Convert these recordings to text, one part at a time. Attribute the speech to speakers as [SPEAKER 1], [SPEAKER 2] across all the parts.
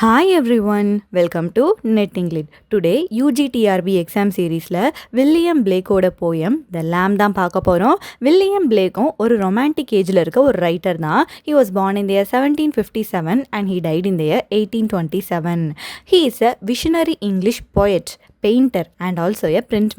[SPEAKER 1] Hi everyone, welcome to NetEnglit. Today UGTRB exam seriesல William பிளேக்கோட poem the lamb தான் பார்க்க போகிறோம். வில்லியம் பிளேக்கும் ஒரு ரொமான்டிக் ஏஜில் இருக்க ஒரு ரைட்டர் தான். He was born in the year 1757 and he died in the year 1827. He is a visionary English poet, painter and also a print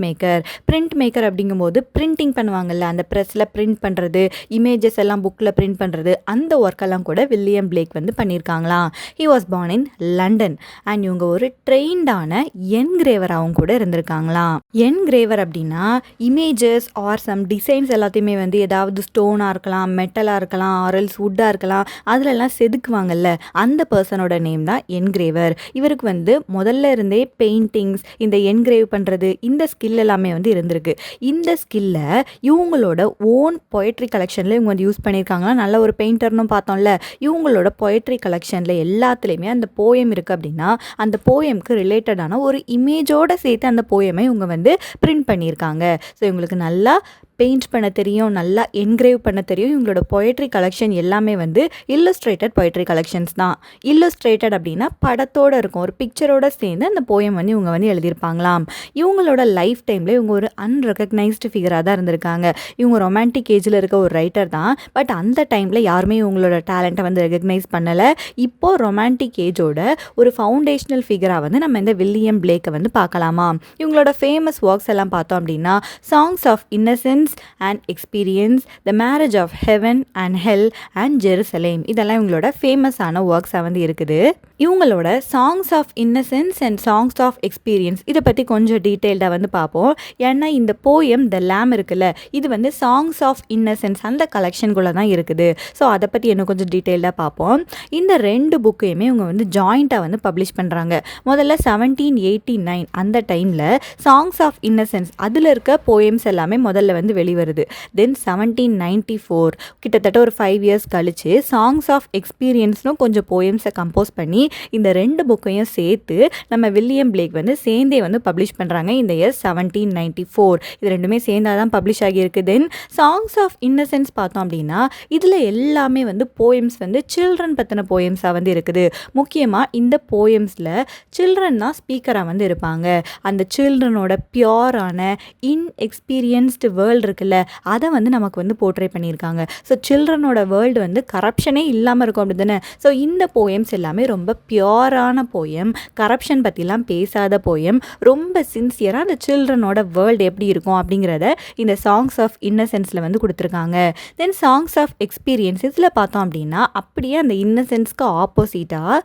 [SPEAKER 1] maker அப்படிங்கும்போது பிரிண்டிங் பண்ணுவாங்கல்ல, அந்த ப்ரெஸ்ஸில் பிரிண்ட் பண்ணுறது, இமேஜஸ் எல்லாம் புக்கில் பிரிண்ட் பண்ணுறது, அந்த ஒர்க்கெல்லாம் கூட வில்லியம் பிளேக் வந்து பண்ணியிருக்காங்களாம். He was born in London and இவங்க ஒரு ட்ரெயின்டான என்கிரேவராகவும் கூட இருந்திருக்காங்களாம். என்கிரேவர் அப்படின்னா இமேஜஸ் ஆர் சம் டிசைன்ஸ் எல்லாத்தையுமே வந்து ஏதாவது ஸ்டோனாக இருக்கலாம், மெட்டலாக இருக்கலாம், ஆரல்ஸ் வுட்டாக இருக்கலாம், அதிலெல்லாம் செதுக்குவாங்கல்ல, அந்த பர்சனோட நேம் தான் என்கிரேவர். இவருக்கு வந்து முதல்ல இருந்தே பெயிண்டிங்ஸ், இந்த என்கிரேவ் பண்ணுறது, இந்த ஸ்கில் எல்லாமே வந்து இருந்திருக்கு. இந்த ஸ்கில்லை இவங்களோட ஓன் பொயட்ரி கலெக்ஷனில் இவங்க வந்து யூஸ் பண்ணியிருக்காங்களா. நல்ல ஒரு பெயிண்டர்னு பார்த்தோம்ல, இவங்களோட பொயட்ரி கலெக்ஷனில் எல்லாத்துலேயுமே அந்த போயம் இருக்குது அப்படின்னா அந்த போயம்க்கு ரிலேட்டடான ஒரு இமேஜோடு சேர்த்து அந்த போயமை இவங்க வந்து பிரிண்ட் பண்ணியிருக்காங்க. ஸோ இவங்களுக்கு நல்லா பெயிண்ட் பண்ண தெரியும், நல்லா என்கிரேவ் பண்ண தெரியும். இவங்களோட பொயட்ரி கலெக்ஷன் எல்லாமே வந்து இல்லுஸ்ட்ரேட்டட் பொயட்ரி கலெக்ஷன்ஸ் தான். இல்லுஸ்ட்ரேட்டட் அப்படின்னா படத்தோடு இருக்கும், ஒரு பிக்சரோடு சேர்ந்து அந்த போயம் வந்து இவங்க வந்து எழுதியிருப்பாங்களாம். இவங்களோட லைஃப் டைமில் இவங்க ஒரு அன்ரெகக்னைஸ்டு ஃபிகராக தான் இருந்திருக்காங்க. இவங்க ரொமான்டிக் ஏஜில் இருக்க ஒரு ரைட்டர் தான். பட் அந்த டைமில் யாருமே இவங்களோட டேலண்ட்டை வந்து ரெகக்னைஸ் பண்ணலை. இப்போது ரொமான்டிக் ஏஜோட ஒரு ஃபவுண்டேஷனல் ஃபிகராக வந்து நம்ம இந்த வில்லியம் பிளேக்கை வந்து பார்க்கலாமா. இவங்களோட ஃபேமஸ் ஒர்க்ஸ் எல்லாம் பார்த்தோம் அப்படின்னா songs of innocence and experience, the marriage of heaven and hell and Jerusalem, இதெல்லாம் இவங்களோட ஃபேமஸான ஒர்க்ஸாக வந்து இருக்குது. இவங்களோட songs of innocence and songs of experience இதை பற்றி கொஞ்சம் டீட்டெயில்டாக வந்து பார்ப்போம். ஏன்னா இந்த போயம் த lamb இருக்குல்ல, இது வந்து சாங்ஸ் ஆஃப் இன்னசென்ஸ் அந்த கலெக்ஷனுக்குள்ளே தான் இருக்குது. ஸோ அதை பற்றி இன்னும் கொஞ்சம் டீட்டெயில்டாக பார்ப்போம். இந்த ரெண்டு புக்கையுமே இவங்க வந்து ஜாயிண்ட்டாக வந்து பப்ளிஷ் பண்ணுறாங்க. முதல்ல 1789 அந்த டைமில் சாங்ஸ் ஆஃப் இன்னசென்ஸ் அதில் இருக்க போயம்ஸ் எல்லாமே முதல்ல வந்து வெளிவருது. தென் 1794 கிட்டத்தட்ட ஒரு 5 இயர்ஸ் கழிச்சு சாங்ஸ் ஆஃப் எக்ஸ்பீரியன்ஸ்னும் கொஞ்சம் போயம்ஸை கம்போஸ் பண்ணி இந்த ரெண்டு புக்கையும் சேர்த்து நம்ம வில்லியம் பிளேக் வந்து சேர்ந்தே வந்து பப்ளிஷ் பண்ணுறாங்க இந்த இயர் 1794. இது ரெண்டுமே சேர்ந்தாதான் பப்ளிஷ் ஆகியிருக்கு. தென் சாங்ஸ் ஆஃப் இன்னசென்ஸ் பார்த்தோம் அப்படின்னா இதில் எல்லாமே வந்து போயம்ஸ் வந்து சில்ட்ரன் பற்றின போயம்ஸாக வந்து இருக்குது. முக்கியமாக இந்த போயம்ஸில் சில்ட்ரன் தான் ஸ்பீக்கராக வந்து இருப்பாங்க. அந்த சில்ட்ரனோட பியோரான இன்எக்ஸ்பீரியன்ஸ்டு வேர்ல்டு இருக்குல்ல, அதை வந்து நமக்கு வந்து போர்ட்ரே பண்ணியிருக்காங்க. ஸோ சில்ட்ரனோட வேர்ல்டு வந்து கரப்ஷனே இல்லாமல் இருக்கும் அப்படி தானே. ஸோ இந்த போயம்ஸ் எல்லாமே ரொம்ப பியோரான போயம், கரப்ஷன் பற்றிலாம் பேசாத போயம், ரொம்ப சின்சியராக அந்த சில்ட்ரனோட வேர்ல்டு எப்படி இருக்கும் அப்படிங்கிறத இந்த சாங்ஸ் ஆஃப் இன்னசென்ஸில் வந்து கொடுத்துருக்காங்க. தென் சாங்ஸ் ஆஃப் எக்ஸ்பீரியன்ஸ் இதில் பார்த்தோம் அப்படின்னா அப்படியே அந்த இன்னசென்ஸ்க்கு ஆப்போசிட்டாக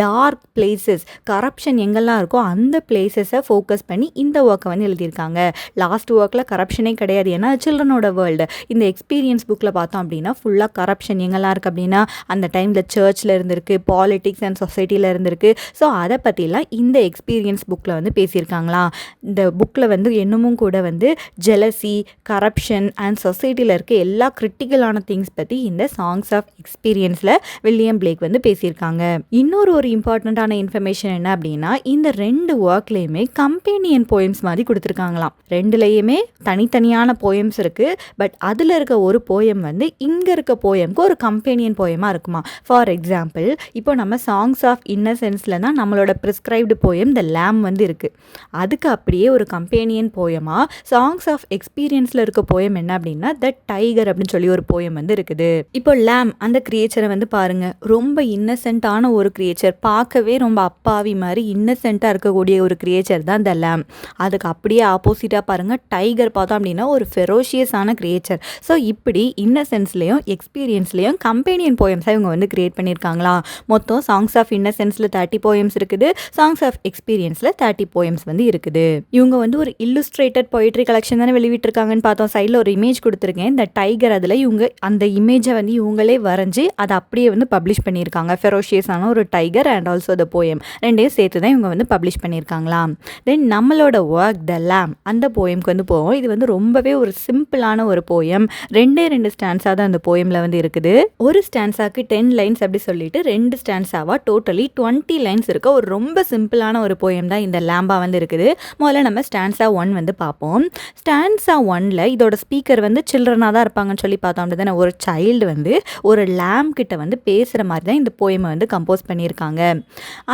[SPEAKER 1] டார்க் பிளேசஸ், கரப்ஷன் எங்கெல்லாம் இருக்கோ அந்த பிளேசஸை ஃபோக்கஸ் பண்ணி இந்த ஒர்க்கை வந்து எழுதியிருக்காங்க. லாஸ்ட் ஒர்க்கில் கரப்ஷனே கிடையாது, ஏன்னா சில்ட்ரனோட வேர்ல்டு. இந்த எக்ஸ்பீரியன்ஸ் புக்கில் பார்த்தோம் அப்படின்னா ஃபுல்லாக கரப்ஷன் எங்கெல்லாம் இருக்குது அப்படின்னா அந்த டைமில் சர்ச்சில் இருந்திருக்கு, பாலிட்டிக்ஸ் அண்ட் சொசைட்டியில் இருந்திருக்கு. ஸோ அதை பற்றிலாம் இந்த எக்ஸ்பீரியன்ஸ் புக்கில் வந்து பேசியிருக்காங்களா. இந்த புக்கில் வந்து இன்னமும் கூட வந்து ஜெலசி, கரப்ஷன் அண்ட் சொசைட்டியில் இருக்க எல்லா கிரிட்டிக்கலான திங்ஸ் பற்றி இந்த சாங்ஸ் ஆஃப் எக்ஸ்பீரியன்ஸில் வில்லியம் பிளேக் வந்து பேசியிருக்காங்க. இன்னொரு இம்பார்ட்டண்ட்டான இன்ஃபர்மேஷன் என்ன அப்படின்னா இந்த ரெண்டு ஒர்க்லேயுமே கம்பேனியன் போயம்ஸ் மாதிரி கொடுத்துருக்காங்களாம். ரெண்டுலேயுமே தனித்தனியான போயம்ஸ் இருக்குது. பட் அதில் இருக்க ஒரு போயம் வந்து இங்கே இருக்க போயம்க்கு ஒரு கம்பேனியன் போயமாக இருக்குமா. ஃபார் எக்ஸாம்பிள் இப்போ நம்ம சாங்ஸ் ஆஃப் இன்னசென்ஸில் தான் நம்மளோட ப்ரிஸ்கிரைப்டு போயம் த lamb வந்து இருக்குது. அதுக்கு அப்படியே ஒரு கம்பேனியன் போயமாக சாங்ஸ் ஆஃப் எக்ஸ்பீரியன்ஸில் இருக்க போயம் என்ன அப்படின்னா த டைகர் அப்படின்னு சொல்லி ஒரு போயம் வந்து இருக்குது. இப்போ lamb அந்த கிரியேச்சரை வந்து பாருங்கள், ரொம்ப இன்னசென்ட்டான ஒரு கிரியேச்சர், பார்க்கவே ரொம்ப அப்பாவி மாதிரி இன்னசென்ட்டாக இருக்கக்கூடிய ஒரு கிரியேச்சர் தான் த lamb. அதுக்கு அப்படியே ஆப்போசிட்டாக பாருங்கள் டைகர் பார்த்தோம் அப்படின்னா ஒரு ஃபெரோஷியஸான கிரியேச்சர். ஸோ இப்படி இன்னசென்ஸ்லேயும் எக்ஸ்பீரியன்ஸ்லேயும் கம்பேனியன் போயம்ஸாக இவங்க வந்து கிரியேட் பண்ணியிருக்காங்களா. மொத்தம் சாங்ஸ் ஆஃப் இன்னசென்ஸில் 30 போயம்ஸ் இருக்குது, சாங்ஸ் ஆஃப் எக்ஸ்பீரியன்ஸில் 30 போயம்ஸ் வந்து இருக்குது. இவங்க வந்து ஒரு இல்லுஸ்ட்ரேட்டட் பொயட்ரி கலெக்ஷன் தானே வெளியிட்டிருக்காங்கன்னு பார்த்தோம். சைடில் ஒரு இமேஜ் கொடுத்துருக்கேன், இந்த டைகர். அதில் இவங்க அந்த இமேஜை வந்து இவங்களே வரைஞ்சி அதை அப்படியே வந்து பப்ளிஷ் பண்ணியிருக்காங்க. ஃபெரோஷியஸான ஒரு tiger and also the poem ரெண்டையும் சேர்த்து தான் இவங்க வந்து பப்ளிஷ் பண்ணியிருக்காங்களாம். தென் நம்மளோட ஒர்க் த lamb அந்த போயம்க்கு வந்து போவோம். இது வந்து ரொம்பவே ஒரு சிம்பிளான ஒரு போயம். 2 ஸ்டான்ஸாக தான் அந்த போயமில் வந்து இருக்குது. ஒரு ஸ்டான்ஸாக்கு 10 லைன்ஸ் அப்படி சொல்லிட்டு 2 ஸ்டான்ஸாவாக டோட்டலி 20 லைன்ஸ் இருக்க ஒரு ரொம்ப சிம்பிளான ஒரு போயம் தான் இந்த லேம்பா வந்து இருக்குது. முதல்ல நம்ம ஸ்டான்ஸா 1 வந்து பார்ப்போம். ஸ்டான்ஸா 1ல இதோட ஸ்பீக்கர் வந்து சில்ட்ரனாக தான் இருப்பாங்கன்னு சொல்லி பார்த்தோம் அப்படி தானே. ஒரு சைல்டு வந்து ஒரு லேம்ப் கிட்ட வந்து பேசுகிற மாதிரி தான் இந்த போயமை வந்து கம்போஸ் பண்ணியிருக்காங்க.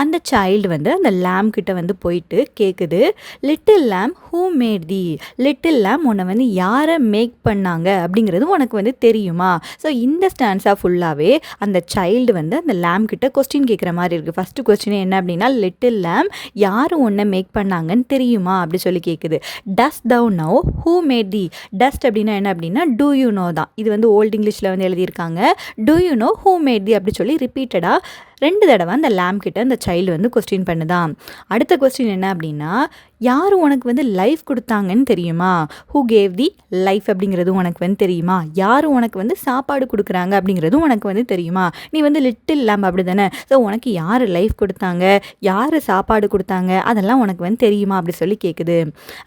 [SPEAKER 1] அந்த சைல்டு வந்து அந்த லேம்ப் கிட்ட வந்து போயிட்டு கேட்குது, little lamb who made thee, little lamb உன்னை வந்து யாரை மேக் பண்ணாங்க அப்படிங்கிறது உனக்கு வந்து தெரியுமா? ஸோ இந்த ஸ்டான்ஸா ஃபுல்லாகவே அந்த சைல்டு வந்து அந்த லேம்ப் கிட்ட கொஸ்டின் கேட்குற மாதிரி இருக்குது. ஃபஸ்ட்டு கொஸ்டின் என்ன அப்படின்னா, லிட்டில் லேம்ப் யார் உன்னை மேக் பண்ணாங்கன்னு தெரியுமா அப்படி சொல்லி கேட்குது. Dust tau no who made the, dust அப்படின்னா என்ன அப்படின்னா டூ யூ நோ தான். இது வந்து ஓல்ட் இங்கிலீஷில் வந்து எழுதியிருக்காங்க. Do you know who made thee அப்படி சொல்லி ரிப்பீட்டடாக 2 தடவை அந்த லேம்ப் கிட்ட அந்த சைல்டு வந்து கொஸ்டின் பண்ணுதான். அடுத்த கொஸ்டின் என்ன அப்படின்னா, யார் உனக்கு வந்து லைஃப் கொடுத்தாங்கன்னு தெரியுமா? ஹூ கேவ் தி லைஃப் அப்படிங்கிறது உனக்கு வந்து தெரியுமா? யார் உனக்கு வந்து சாப்பாடு கொடுக்குறாங்க அப்படிங்கிறதும் உனக்கு வந்து தெரியுமா? நீ வந்து லிட்டில் லேம்ப் அப்படி தானே. ஸோ உனக்கு யார் லைஃப் கொடுத்தாங்க, யார் சாப்பாடு கொடுத்தாங்க, அதெல்லாம் உனக்கு வந்து தெரியுமா அப்படி சொல்லி கேட்குது.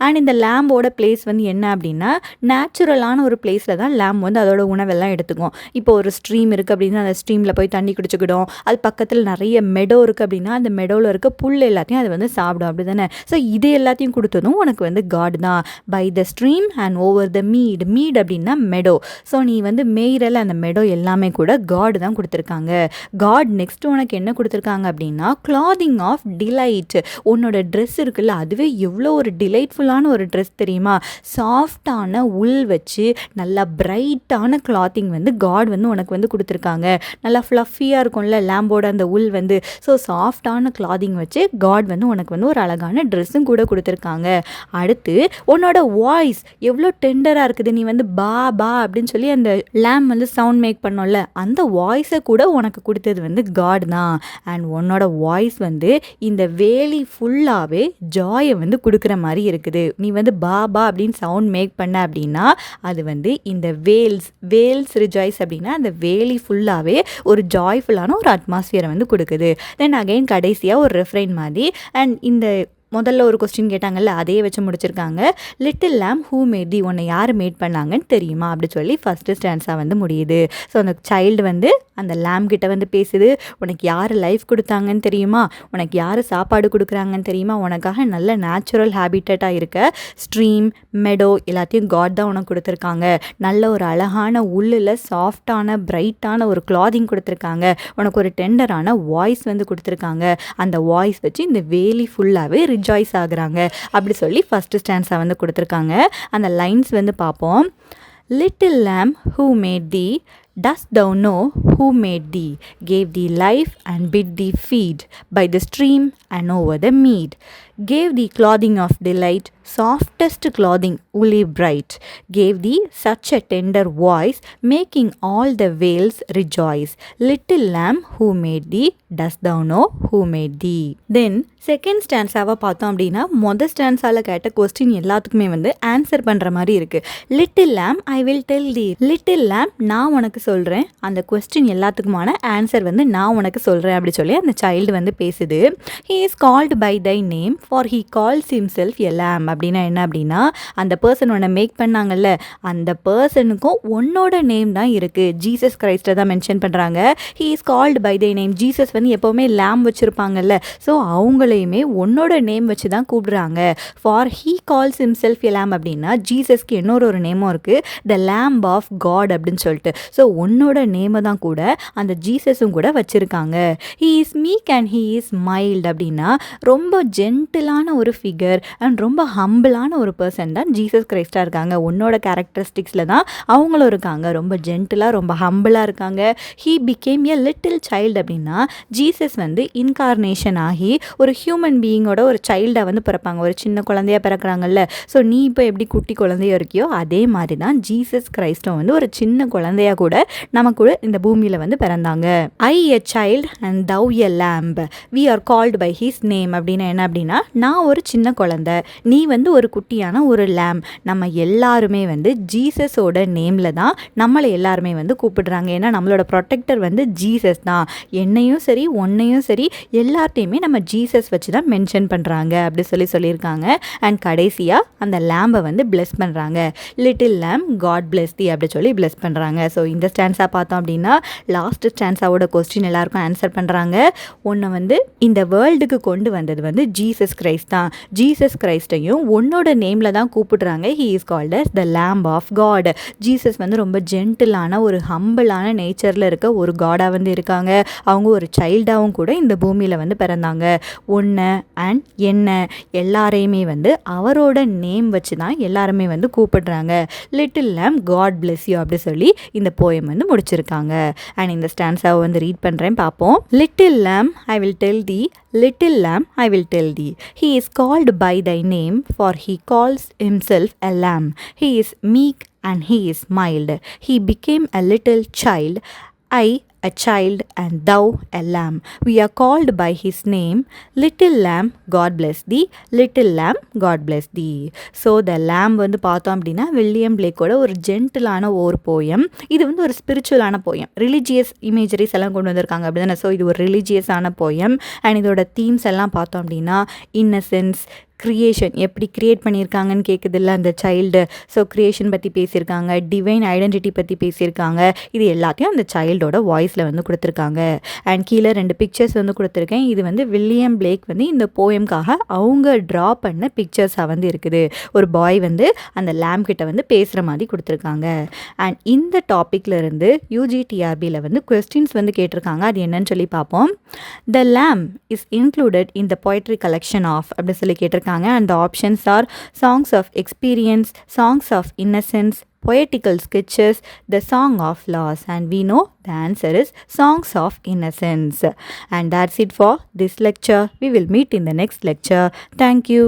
[SPEAKER 1] அண்ட் இந்த லேம்போட பிளேஸ் வந்து என்ன அப்படின்னா, நேச்சுரலான ஒரு பிளேஸில் தான் லேம்ப் வந்து அதோட உணவெல்லாம் எடுத்துக்கும். இப்போ ஒரு ஸ்ட்ரீம் இருக்குது அப்படின்னா அந்த ஸ்ட்ரீமில் போய் தண்ணி குடிச்சுக்கிடும். அது பக்கத்தில் நிறைய மெடோ இருக்குது அப்படின்னா அந்த மெடோவில் இருக்க புல் எல்லாத்தையும் அது வந்து சாப்பிடும் அப்படி தானே. ஸோ இது எல்லாத்தையும் கொடுத்ததும் உனக்கு வந்து காட் தான். By the stream and over the mead, mead அப்படின்னா மெடோ. ஸோ நீ வந்து மேய்ரல் அந்த மெடோ எல்லாமே கூட காட் தான் கொடுத்துருக்காங்க. காட் நெக்ஸ்ட் உனக்கு என்ன கொடுத்துருக்காங்க அப்படின்னா, கிளாதிங் ஆஃப் டிலைட். உன்னோட ட்ரெஸ் இருக்குல்ல, அதுவே எவ்வளோ ஒரு டிலைட்ஃபுல்லான ஒரு ட்ரெஸ் தெரியுமா? சாஃப்டான உல் வச்சு நல்லா பிரைட்டான கிளாத்திங் வந்து காட் வந்து உனக்கு வந்து கொடுத்துருக்காங்க. நல்லா ஃப்ளஃபியாக இருக்கும்ல லேம்போட அந்த உல் வந்து. ஸோ சாஃப்டான கிளாதிங் வச்சு காட் வந்து உனக்கு வந்து ஒரு அழகான ட்ரெஸ்ஸும் கூட கொடுத்துருக்காங்க. அடுத்து உன்னோட வாய்ஸ் எவ்வளோ டெண்டராக இருக்குது. நீ வந்து பா பா அப்படின்னு சொல்லி அந்த லேம்ப் வந்து சவுண்ட் மேக் பண்ணோம்ல, அந்த வாய்ஸை கூட உனக்கு கொடுத்தது வந்து காட் தான். அண்ட் உன்னோட வாய்ஸ் வந்து இந்த வேலி ஃபுல்லாகவே ஜாயை வந்து கொடுக்குற மாதிரி இருக்குது. நீ வந்து பா பா அப்படின்னு சவுண்ட் மேக் பண்ண அப்படின்னா அது வந்து இந்த வேல்ஸ் ரிஜாய்ஸ் அப்படின்னா அந்த வேலி ஃபுல்லாகவே ஒரு ஜாய்ஃபுல்லான ஒரு அட்மாஸ்பியரை வந்து கொடுக்குது. தென் அகைன் கடைசியாக ஒரு ரெஃப்ரைன் மாதிரி. அண்ட் இந்த முதல்ல ஒரு கொஸ்டின் கேட்டாங்கல்ல, அதையே வச்சு முடிச்சிருக்காங்க. Little lamb who made thee, உன்னை யார் மேட் பண்ணாங்கன்னு தெரியுமா அப்படி சொல்லி ஃபஸ்ட்டு ஸ்டான்ஸாக வந்து முடியுது. ஸோ அந்த சைல்டு வந்து அந்த லேம்ப் கிட்ட வந்து பேசுது, உனக்கு யார் லைஃப் கொடுத்தாங்கன்னு தெரியுமா, உனக்கு யார் சாப்பாடு கொடுக்குறாங்கன்னு தெரியுமா, உனக்காக நல்ல நேச்சுரல் ஹேபிட்டட்டாக இருக்க ஸ்ட்ரீம் மெடோ எல்லாத்தையும் காட் தான் உனக்கு கொடுத்துருக்காங்க. நல்ல ஒரு அழகான உள்ளில் சாஃப்டான பிரைட்டான ஒரு கிளாதிங் கொடுத்துருக்காங்க. உனக்கு ஒரு டெண்டரான வாய்ஸ் வந்து கொடுத்துருக்காங்க. அந்த வாய்ஸ் வச்சு இந்த வேலி ஃபுல்லாகவே ரிஜாய்ஸ் ஆகுறாங்க அப்படி சொல்லி ஃபஸ்ட்டு ஸ்டான்ஸாக வந்து கொடுத்துருக்காங்க. அந்த லைன்ஸ் வந்து பார்ப்போம். Little lamb who made thee, dost thou know who made thee, gave thee life and bid thee feed by the stream and over the mead, gave thee clothing of delight, softest clothing woolly bright, gave thee such a tender voice, making all the vales rejoice, little lamb who made thee, dost thou know who made thee. Then second ஸ்டான்ஸாவை பார்த்தோம் அப்படின்னா, மொதல் ஸ்டான்ஸால் கேட்ட question எல்லாத்துக்குமே வந்து answer பண்ணுற மாதிரி இருக்குது. Little lamb I will tell thee, little lamb நான் உனக்கு சொல்கிறேன், அந்த கொஸ்டின் எல்லாத்துக்குமான ஆன்சர் வந்து நான் உனக்கு சொல்கிறேன் அப்படி சொல்லி அந்த சைல்டு வந்து பேசுது. He is called by thy name for he calls himself a lamb. அப்படின்னா என்ன அப்படின்னா, அந்த பர்சன் உன்னை மேக் பண்ணாங்கல்ல, அந்த பர்சனுக்கும் உன்னோட நேம் தான் இருக்குது. ஜீசஸ் கிரைஸ்ட்டை தான் மென்ஷன் பண்ணுறாங்க. He is called by thy name. Jesus வந்து எப்போவுமே லேம்ப் வச்சுருப்பாங்கல்ல, ஸோ அவங்களையுமே உன்னோட நேம் வச்சு தான் கூப்பிடுறாங்க. For he calls himself a lamb அப்படின்னா ஜீசஸ்க்கு இன்னொரு ஒரு நேமும் இருக்குது, த லேம்ப் ஆஃப் காட் அப்படின்னு சொல்லிட்டு. ஸோ உன்னோட நேமை தான் கூட அந்த ஜீசஸும் கூட வச்சுருக்காங்க. He is meek and he is mild அப்படின்னா ரொம்ப ஜென்டிலான ஒரு ஃபிகர் அண்ட் ரொம்ப ஹம்பிளான ஒரு பர்சன் தான் ஜீசஸ் கிரைஸ்டாக இருக்காங்க. உன்னோட கேரக்டரிஸ்டிக்ஸில் தான் அவங்களும் இருக்காங்க. ரொம்ப ஜென்டிலாக ரொம்ப ஹம்பிளாக இருக்காங்க. He became a little child அப்படின்னா ஜீசஸ் வந்து இன்கார்னேஷன் ஆகி ஒரு ஹியூமன் பீயிங்கோட ஒரு சைல்டாக வந்து பிறப்பாங்க. ஒரு சின்ன குழந்தையாக பிறக்கிறாங்கல்ல, ஸோ நீ இப்போ எப்படி குட்டி குழந்தையா இருக்கியோ அதே மாதிரி தான் ஜீசஸ் கிரைஸ்டும் வந்து ஒரு சின்ன குழந்தையாக கூட நமக்கு கூட இந்த பூமியில் வந்து பிறந்தாங்க. I a child and thou a lamb, we are called by his name அப்படின்னா என்ன அப்படின்னா, நான் ஒரு சின்ன குழந்தை, நீ வந்து ஒரு குட்டியான ஒரு லேம். நம்ம எல்லாருமே வந்து ஜீசஸோட நேமில் தான் நம்மளை எல்லாருமே வந்து கூப்பிடுறாங்க. ஏன்னா நம்மளோட ப்ரொடெக்டர் வந்து ஜீசஸ் தான். என்னையும் சரி உன்னையும் சரி எல்லார்ட்டையுமே நம்ம ஜீசஸ் வச்சு தான் மென்ஷன் பண்ணுறாங்க அப்படி சொல்லியிருக்காங்க. அண்ட் கடைசியாக அந்த லேம்பை வந்து பிளெஸ் பண்ணுறாங்க. Little lamb God bless thee அப்படி சொல்லி பிளெஸ் பண்ணுறாங்க. ஸோ இந்த ஸ்டான்ஸாக பார்த்தோம் அப்படின்னா லாஸ்ட் ஸ்டான்ஸாவோட கொஸ்டின் எல்லாருக்கும் ஆன்சர் பண்ணுறாங்க. ஒன்று வந்து இந்த வேர்ல்டுக்கு கொண்டு வந்தது வந்து ஜீசஸ் கிரைஸ்ட் தான். ஜீசஸ் கிரைஸ்டையும் உன்னோட நேமில் தான் கூப்பிடுறாங்க. He is called as the lamb of God. Jesus வந்து ரொம்ப ஜென்டிலான ஒரு ஹம்பிளான நேச்சரில் இருக்க ஒரு காடாக வந்து இருக்காங்க. அவங்க ஒரு சைல்டாகவும் கூட இந்த பூமியில் வந்து பிறந்தாங்க. ஒன்று அண்ட் என்ன எல்லாரையுமே வந்து அவரோட நேம் வச்சு தான் எல்லாருமே வந்து கூப்பிடுறாங்க. Little lamb God bless you அப்படி சொல்லி இந்த போயம் வந்து முடிச்சிருக்காங்க. அண்ட் இந்த ஸ்டான்ஸாவை வந்து ரீட் பண்ணுறேன், பார்ப்போம். Little lamb I will tell thee, little lamb I will tell thee, he is called by thy name, for he calls himself a lamb. He is meek and he is mild. He became a little child, I a child and thou a lamb. We are called by his name, little lamb God bless thee, little lamb God bless thee. So the lamb வந்து பார்த்தோம் அப்படின்னா William பிளேக்கோட ஒரு ஜென்டிலான ஒரு poem. இது வந்து ஒரு ஸ்பிரிச்சுவலான poem. Religious imageries எல்லாம் கொண்டு வந்திருக்காங்க அப்படி தானே. ஸோ இது ஒரு ரிலீஜியஸான போயம். அண்ட் இதோட தீம்ஸ் எல்லாம் பார்த்தோம் அப்படின்னா இன்னசென்ஸ், க்ரியேஷன் எப்படி க்ரியேட் பண்ணியிருக்காங்கன்னு கேட்குதில்ல அந்த சைல்டு. ஸோ க்ரியேஷன் பற்றி பேசியிருக்காங்க, டிவைன் ஐடென்டிட்டி பற்றி பேசியிருக்காங்க. இது எல்லாத்தையும் அந்த சைல்டோட வாய்ஸில் வந்து கொடுத்துருக்காங்க. அண்ட் கீழே 2 பிக்சர்ஸ் வந்து கொடுத்துருக்கேன். இது வந்து வில்லியம் பிளேக் வந்து இந்த போயம்காக அவங்க ட்ரா பண்ண பிக்சர்ஸாக வந்து இருக்குது. ஒரு பாய் வந்து அந்த லேம்ப் கிட்ட வந்து பேசுகிற மாதிரி கொடுத்துருக்காங்க. அண்ட் இந்த டாப்பிக்கில் இருந்து யூஜிடிஆர்பியில் வந்து கொஸ்டின்ஸ் வந்து கேட்டிருக்காங்க. அது என்னன்னு சொல்லி பார்ப்போம். The lamb is included in the poetry collection of அப்படி சொல்லி கேட்டிருக்காங்க. And the options are songs of experience, songs of innocence, poetical sketches, the song of loss. And we know the answer is songs of innocence. And that's it for this lecture. We will meet in the next lecture. Thank you.